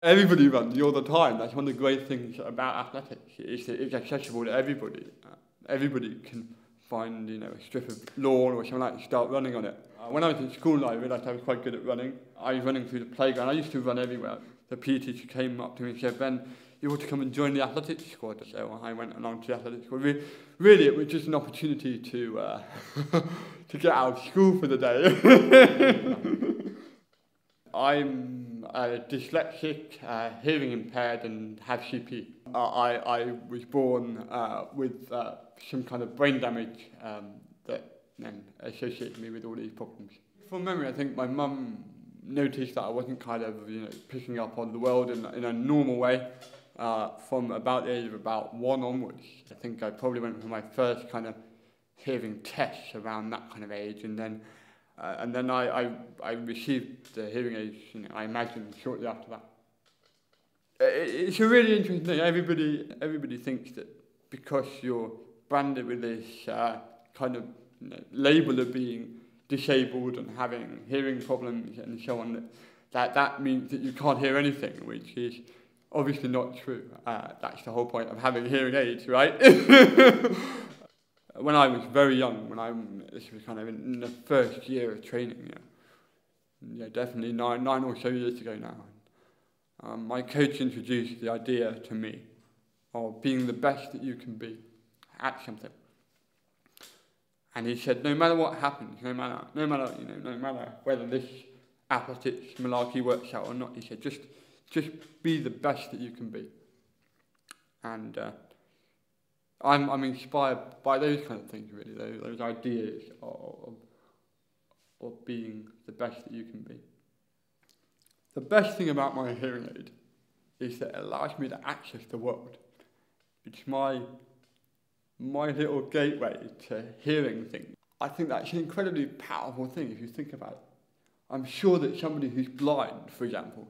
Everybody runs all the time. That's one of the great things about athletics. It's accessible to everybody. Everybody can find, a strip of lawn or something like that and start running on it. When I was in school, I realised I was quite good at running. I was running through the playground. I used to run everywhere. The PE teacher came up to me and said, "Ben, you ought to come and join the athletics squad." So I went along to the athletics squad. Really, it was just an opportunity to to get out of school for the day. I'm dyslexic, hearing impaired, and have CP. I was born with some kind of brain damage that then associated me with all these problems. From memory, I think my mum noticed that I wasn't kind of picking up on the world in a normal way from about the age of about 1 onwards. I think I probably went for my first kind of hearing tests around that kind of age, and then I received the hearing aids, I imagine, shortly after that. It's a really interesting thing. Everybody thinks that because you're branded with this kind of label of being disabled and having hearing problems and so on, that means that you can't hear anything, which is obviously not true. That's the whole point of having hearing aids, right? When I was very young, this was kind of in the first year of training, definitely nine or so years ago now, my coach introduced the idea to me of being the best that you can be at something. And he said, no matter what happens, no matter whether this athletics malarkey works out or not, he said, just be the best that you can be. And I'm inspired by those kind of things, really, those ideas of being the best that you can be. The best thing about my hearing aid is that it allows me to access the world. It's my little gateway to hearing things. I think that's an incredibly powerful thing if you think about it. I'm sure that somebody who's blind, for example,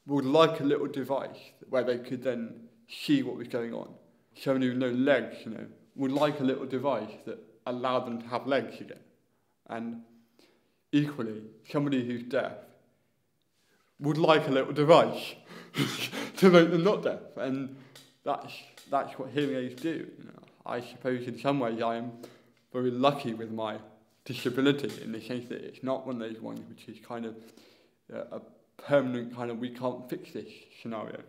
would like a little device where they could then see what was going on. Somebody with no legs, would like a little device that allowed them to have legs again. And equally, somebody who's deaf would like a little device to make them not deaf. And that's what hearing aids do. I suppose in some ways I am very lucky with my disability in the sense that it's not one of those ones which is kind of a permanent kind of we can't fix this scenario.